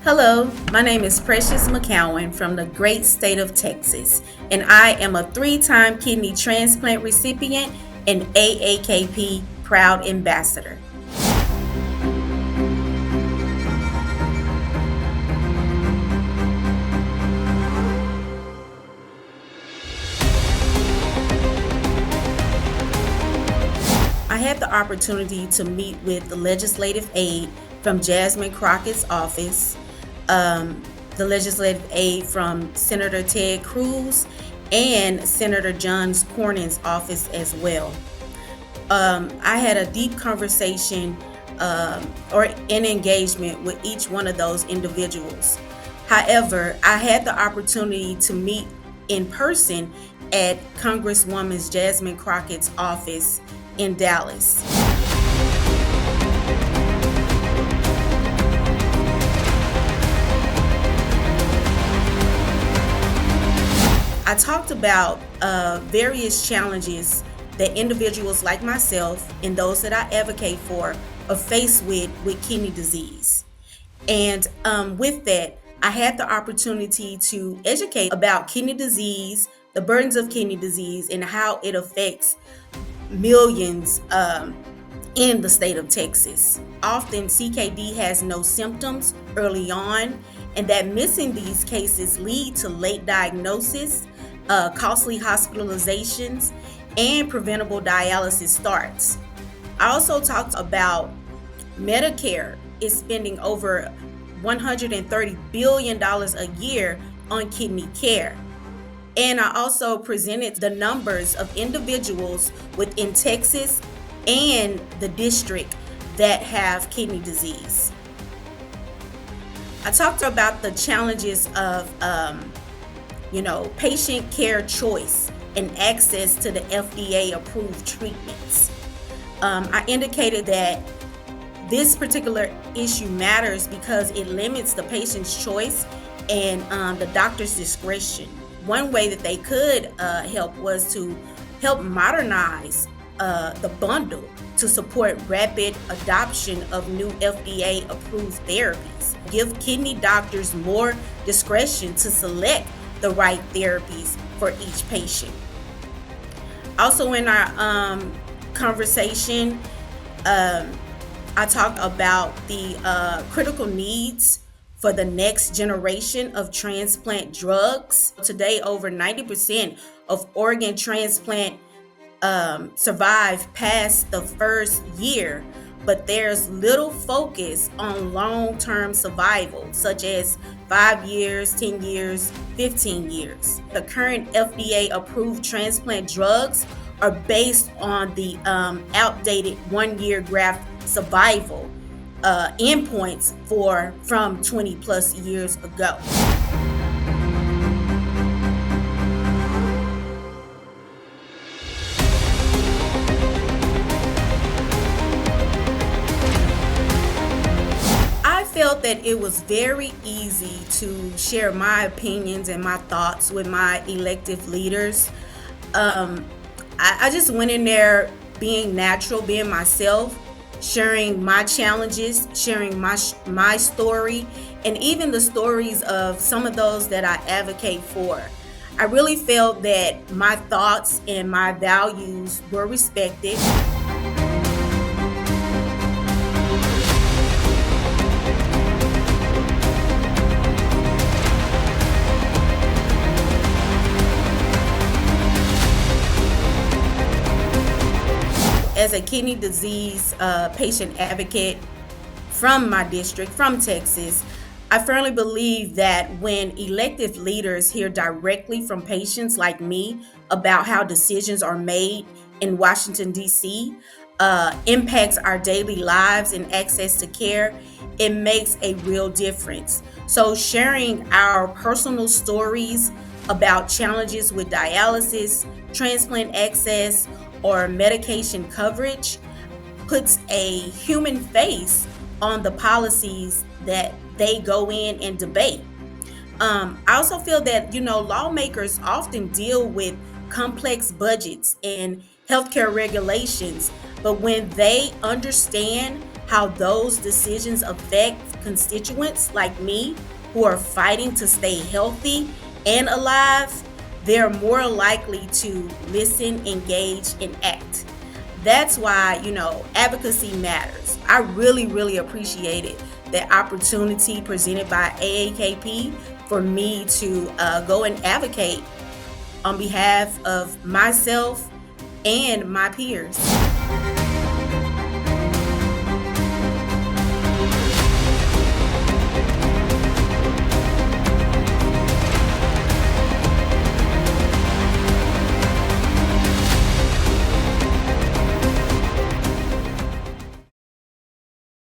Hello, my name is Precious McCowan from the great state of Texas, and I am a three-time kidney transplant recipient and AAKP proud ambassador. I had the opportunity to meet with the legislative aide from Jasmine Crockett's office, the legislative aide from Senator Ted Cruz, and Senator John Cornyn's office as well. I had a deep conversation or an engagement with each one of those individuals. However, I had the opportunity to meet in person at Congresswoman Jasmine Crockett's office in Dallas. I talked about various challenges that individuals like myself and those that I advocate for are faced with kidney disease. And with that, I had the opportunity to educate about kidney disease, the burdens of kidney disease, and how it affects millions in the state of Texas. Often CKD has no symptoms early on, and that missing these cases lead to late diagnosis, costly hospitalizations, and preventable dialysis starts. I also talked about Medicare is spending over $130 billion a year on kidney care. And I also presented the numbers of individuals within Texas and the district that have kidney disease. I talked about the challenges of, patient care choice and access to the FDA-approved treatments. I indicated that this particular issue matters because it limits the patient's choice and the doctor's discretion. One way that they could help was to help modernize the bundle to support rapid adoption of new FDA-approved therapies. Give kidney doctors more discretion to select the right therapies for each patient. Also in our conversation, I talked about the critical needs for the next generation of transplant drugs. Today, over 90% of organ transplant survive past the first year, but there's little focus on long-term survival, such as 5 years, 10 years, 15 years. The current FDA-approved transplant drugs are based on the outdated 1-year graft survival endpoints from 20 plus years ago. I felt that it was very easy to share my opinions and my thoughts with my elected leaders. I just went in there being natural, being myself, sharing my challenges, sharing my story, and even the stories of some of those that I advocate for. I really felt that my thoughts and my values were respected. As a kidney disease patient advocate from my district, from Texas, I firmly believe that when elected leaders hear directly from patients like me about how decisions are made in Washington, D.C., impacts our daily lives and access to care, it makes a real difference. So sharing our personal stories about challenges with dialysis, transplant access, or medication coverage puts a human face on the policies that they go in and debate. I also feel that, lawmakers often deal with complex budgets and healthcare regulations, but when they understand how those decisions affect constituents like me who are fighting to stay healthy and alive, they're more likely to listen, engage, and act. That's why, advocacy matters. I really, really appreciated the opportunity presented by AAKP for me to go and advocate on behalf of myself and my peers.